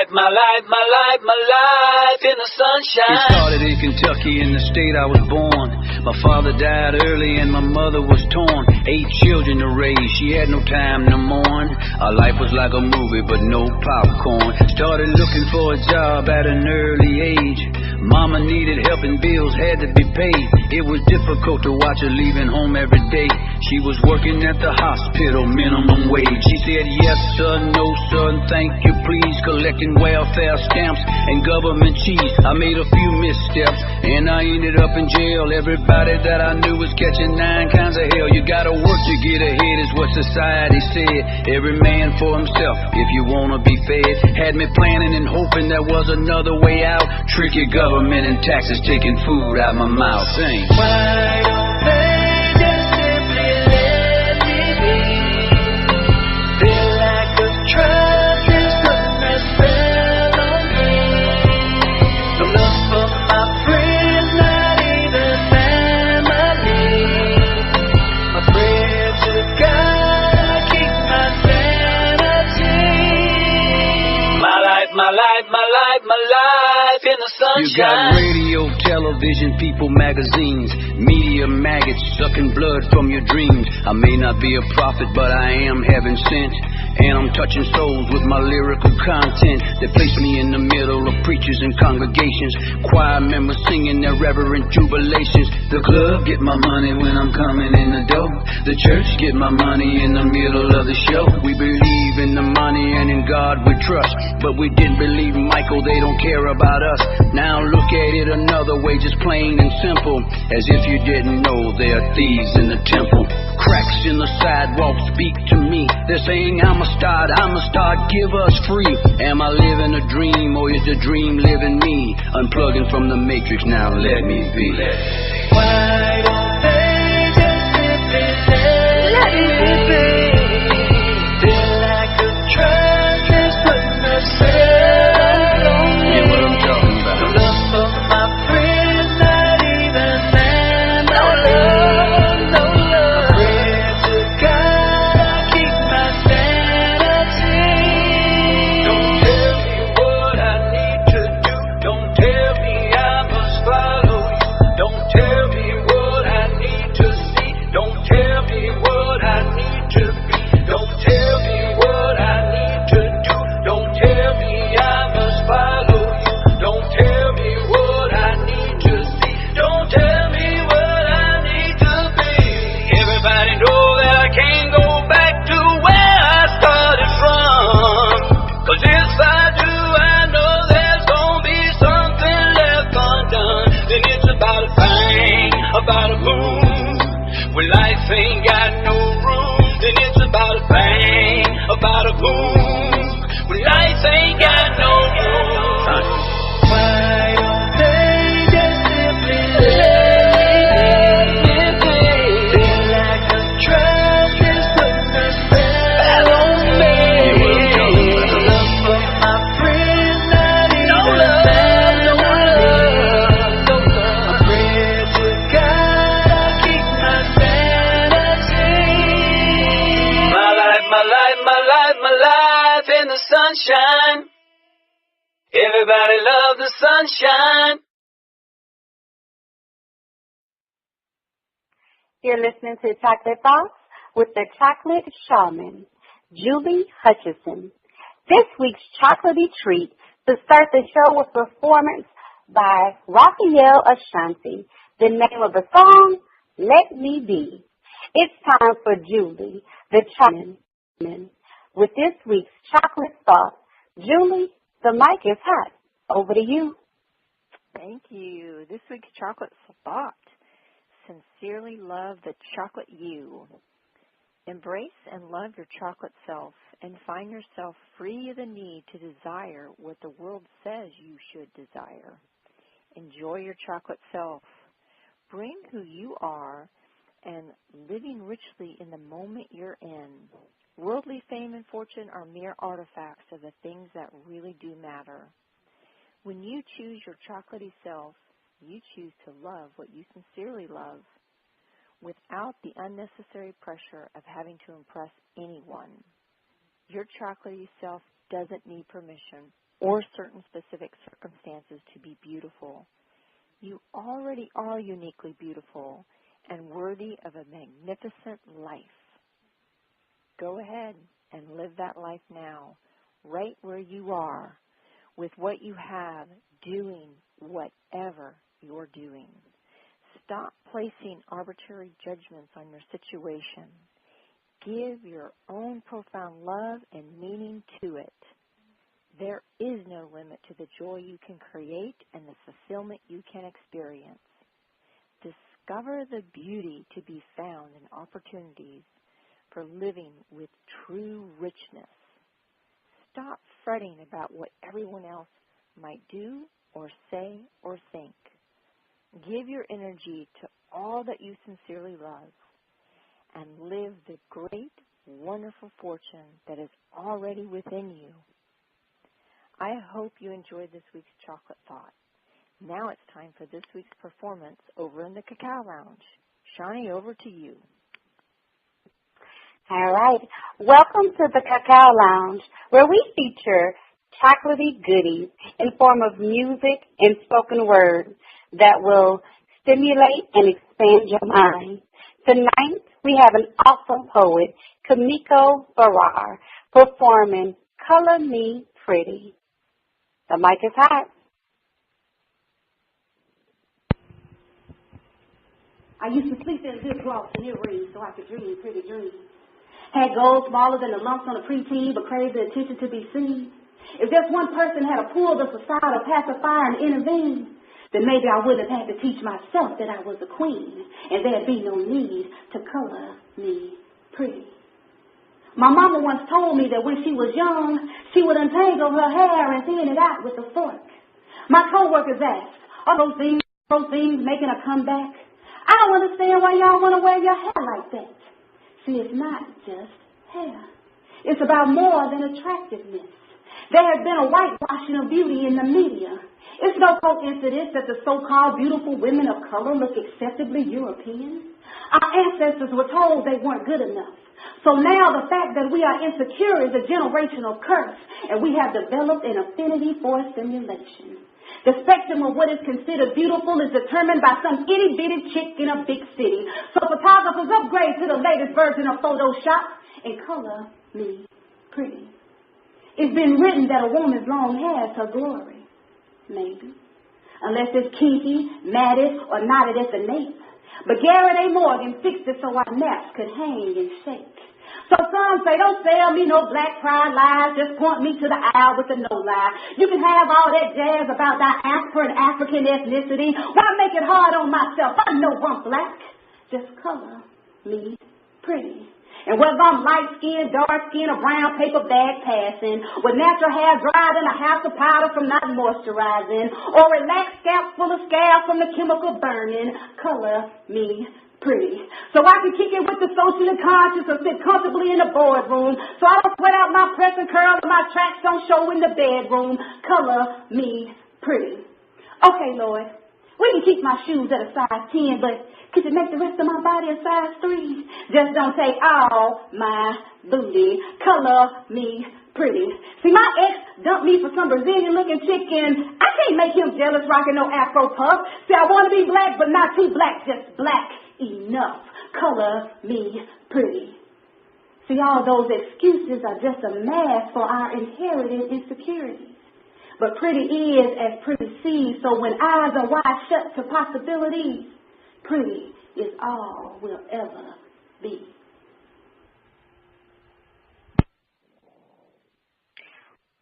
life in the sunshine. It started in Kentucky, in the state I was born. My father died early and my mother was torn. 8 children to raise, she had no time to mourn. Our life was like a movie, but no popcorn. Started looking for a job at an early age. Mama needed help and bills had to be paid. It was difficult to watch her leaving home every day. She was working at the hospital, minimum wage. She said, yes sir, no sir, thank you please. Collecting welfare stamps and government cheese. I made a few missteps and I ended up in jail. Everybody that I knew was catching 9 kinds of hell. You gotta work to get ahead is what society said. Every man for himself if you wanna be fed. Had me planning and hoping there was another way out. Tricky government and taxes taking food out my mouth. Sing. Why don't they just simply let me be? Feel like a truck is putting a spell on me. No love for my friends, not even family. My prayer to God, I keep my sanity. My life in the sunshine. You got radio, television, people, magazines, media maggots sucking blood from your dreams. I may not be a prophet, but I am heaven sent. And I'm touching souls with my lyrical content that place me in the middle of preachers and congregations. Choir members singing their reverent jubilations. The club get my money when I'm coming in the door. The church get my money in the middle of the show. We believe in the money and in God we trust, but we didn't believe Michael, they don't care about us. Now look at it another way, just plain and simple. As if you didn't know there are thieves in the temple. Cracks in the sidewalk speak to me. They're saying I'm a star, give us free. Am I living a dream or is the dream living me? Unplugging from the matrix, now let me be. Why don't they just simply let me be? Feel like a truck is putting a spell on me. Yeah, what I'm talking about. No love for my friends, not even family. No love. My prayer to God, I keep my sanity. Don't tell me what I need to do. Don't tell me I must follow you. Don't tell me what I need to see. Don't tell me what I need to be. Don't tell me what I need to do. Don't tell me I must follow you. Don't tell me what I need to see. Don't tell me what I need to be. Everybody know that I can't go back to where I started from. 'Cause if I do, I know there's gonna be something left undone. Then it's about a bang, about a boom. When life ain't got no room, then it's about a bang, about a boom. When life ain't got no room. Why don't they just simply let me be? Feel like a truck is putting a spell on me. No love for my friends, not even family. My prayer to God, I keep my sanity. My life in the sunshine. Everybody love the sunshine. You're listening to Chocolate Box with the Chocolate Shaman, Julie Hutchinson. This week's chocolatey treat to start the show with performance by Raphael Ashanti. The name of the song, Let Me Be. It's time for Julie, the Shaman, with this week's chocolate sauce. Julie, the mic is hot. Over to you. Thank you. This week's chocolate spot. Sincerely love the chocolate you. Embrace and love your chocolate self and find yourself free of the need to desire what the world says you should desire. Enjoy your chocolate self. Bring who you are and living richly in the moment you're in. Worldly fame and fortune are mere artifacts of the things that really do matter. When you choose your chocolatey self, you choose to love what you sincerely love without the unnecessary pressure of having to impress anyone. Your chocolatey self doesn't need permission. or certain specific circumstances to be beautiful. You already are uniquely beautiful and worthy of a magnificent life. Go ahead and live that life now, right where you are, with what you have, doing whatever you're doing. Stop placing arbitrary judgments on your situation. Give your own profound love and meaning to it. There is no limit to the joy you can create and the fulfillment you can experience. Discover the beauty to be found in opportunities for living with true richness. Stop fretting about what everyone else might do or say or think. Give your energy to all that you sincerely love and live the great, wonderful fortune that is already within you. I hope you enjoyed this week's Chocolate Thought. Now it's time for this week's performance over in the Cacao Lounge. Shani, over to you. All right. Welcome to the Cacao Lounge, where we feature chocolatey goodies in form of music and spoken word that will stimulate and expand your mind. Tonight, we have an awesome poet, Kimiko Farrar, performing Color Me Pretty. The mic is hot. I used to sleep in good gloss and earrings so I could dream pretty dreams. Had goals smaller than the lumps on a preteen, but craved the attention to be seen. If just one person had to pull the facade or pacify and intervene, then maybe I wouldn't have had to teach myself that I was a queen, and there'd be no need to color me pretty. My mama once told me that when she was young, she would untangle her hair and thin it out with a fork. My coworkers asked, are those things making a comeback? I don't understand why y'all want to wear your hair like that. See, it's not just hair. It's about more than attractiveness. There has been a whitewashing of beauty in the media. It's no coincidence that the so-called beautiful women of color look acceptably European. Our ancestors were told they weren't good enough. So now the fact that we are insecure is a generational curse, and we have developed an affinity for stimulation. The spectrum of what is considered beautiful is determined by some itty-bitty chick in a big city. So photographers upgrade to the latest version of Photoshop and color me pretty. It's been written that a woman's long hair is her glory. Maybe. Unless it's kinky, matted, or knotted at the nape. But Garrett A. Morgan fixed it so our naps could hang and shake. So some say, don't sell me no black pride lies, just point me to the aisle with the no lie. You can have all that jazz about diaspora and African ethnicity. Why make it hard on myself? I know I'm black. Just color me pretty. And whether I'm light-skinned, dark-skinned, or brown paper bag passing, with natural hair dried in a house of powder from not moisturizing, or relaxed scalp full of scab from the chemical burning, color me pretty. So I can kick it with the socially conscious or sit comfortably in the boardroom, so I don't sweat out my press and curl and my tracks don't show in the bedroom. Color me pretty. Okay, Lord, we can keep my shoes at a size 10, but could you make the rest of my body a size 3? Just don't take all my booty. Color me pretty. See, my ex dumped me for some Brazilian-looking chicken. I can't make him jealous rocking no Afro puff. See, I want to be black, but not too black, just black enough. Color me pretty. See, all those excuses are just a mask for our inherited insecurities. But pretty is as pretty sees, so when eyes are wide shut to possibilities, pretty is all we'll ever be.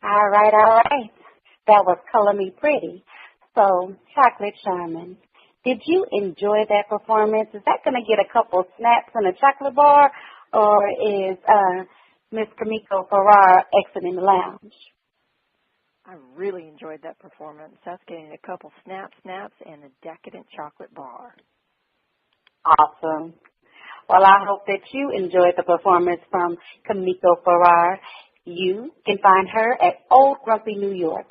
All right. That was Color Me Pretty. So, Chocolate Shaman, did you enjoy that performance? Is that going to get a couple snaps in a chocolate bar, or is Miss Kimiko Farrar exiting the lounge? I really enjoyed that performance. That's getting a couple snaps, and a decadent chocolate bar. Awesome. Well, I hope that you enjoyed the performance from Kimiko Farrar. You can find her at Old Grumpy, New York.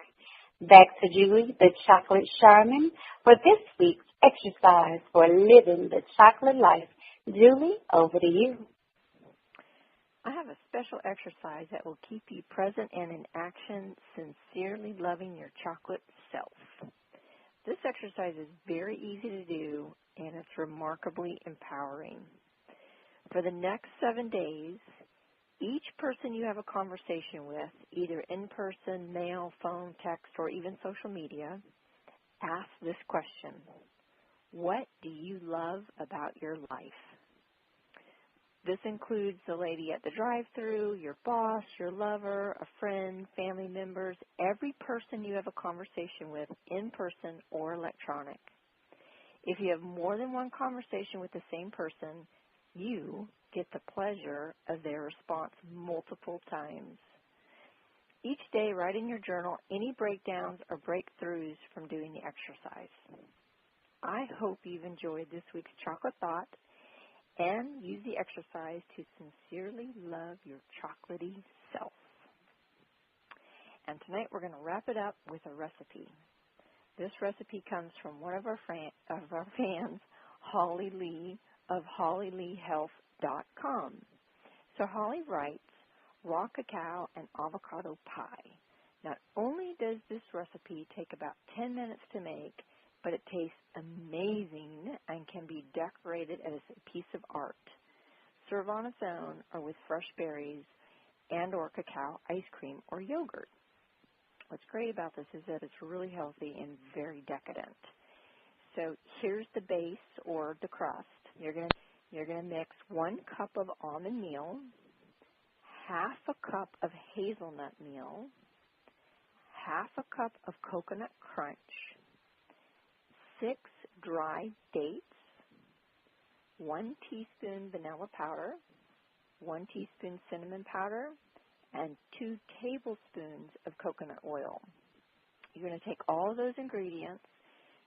Back to Julie, the Chocolate Shaman, for this week's exercise for living the chocolate life. Julie, over to you. I have a special exercise that will keep you present and in action, sincerely loving your chocolate self. This exercise is very easy to do, and it's remarkably empowering. For the next 7 days, each person you have a conversation with, either in person, mail, phone, text, or even social media, ask this question: what do you love about your life? This includes the lady at the drive-thru, your boss, your lover, a friend, family members, every person you have a conversation with, in person or electronic. If you have more than one conversation with the same person, you get the pleasure of their response multiple times. Each day, write in your journal any breakdowns or breakthroughs from doing the exercise. I hope you've enjoyed this week's Chocolate Thought and use the exercise to sincerely love your chocolatey self. And tonight we're going to wrap it up with a recipe. This recipe comes from one of our fans, Holly Lee of HollyLeeHealth.com. So Holly writes, raw cacao and avocado pie. Not only does this recipe take about 10 minutes to make, but it tastes amazing and can be decorated as a piece of art. Serve on its own or with fresh berries and or cacao ice cream or yogurt. What's great about this is that it's really healthy and very decadent. So here's the base or the crust. You're going to mix 1 cup of almond meal, half a cup of hazelnut meal, half a cup of coconut crunch, 6 dry dates, 1 teaspoon vanilla powder, 1 teaspoon cinnamon powder, and 2 tablespoons of coconut oil. You're going to take all of those ingredients,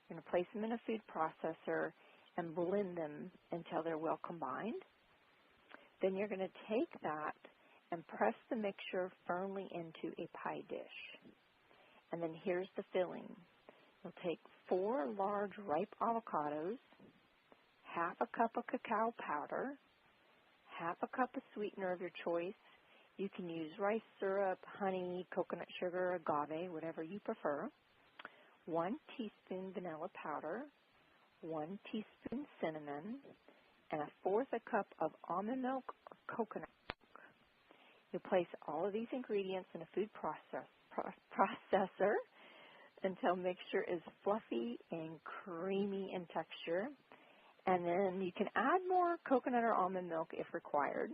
you're going to place them in a food processor and blend them until they're well combined. Then you're going to take that and press the mixture firmly into a pie dish. And then here's the filling. You'll take 4 large ripe avocados, half a cup of cacao powder, half a cup of sweetener of your choice. You can use rice syrup, honey, coconut sugar, agave, whatever you prefer. 1 teaspoon vanilla powder, 1 teaspoon cinnamon, and 1/4 cup of almond milk or coconut milk. You place all of these ingredients in a food processor until mixture is fluffy and creamy in texture. And then you can add more coconut or almond milk if required.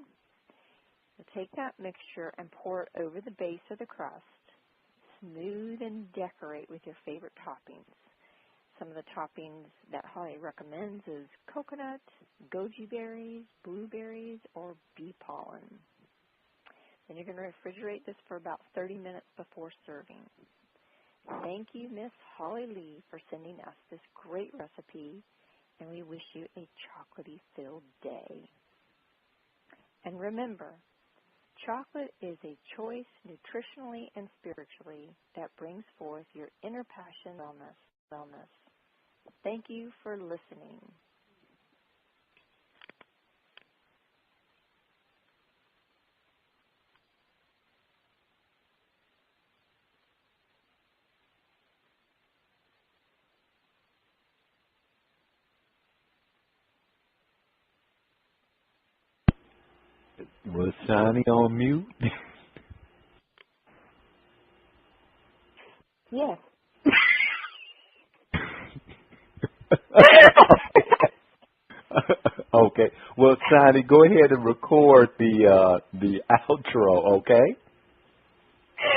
You take that mixture and pour it over the base of the crust. Smooth and decorate with your favorite toppings. Some of the toppings that Holly recommends is coconut, goji berries, blueberries, or bee pollen. Then you're going to refrigerate this for about 30 minutes before serving. Thank you, Miss Holly Lee, for sending us this great recipe, and we wish you a chocolatey-filled day. And remember, chocolate is a choice nutritionally and spiritually that brings forth your inner passion wellness. Thank you for listening. Was Shiny on mute? Yes. Okay. Well, Shiny, go ahead and record the outro, okay?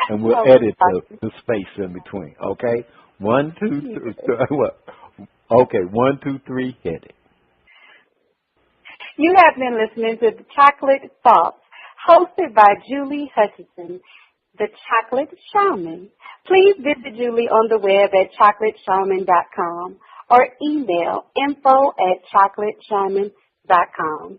And we'll edit the space in between, okay? 1, 2, 3. Okay, 1, 2, 3, hit it. You have been listening to The Chocolate Thoughts, hosted by Julie Hutchinson, the Chocolate Shaman. Please visit Julie on the web at chocolateshaman.com or email info@chocolateshaman.com.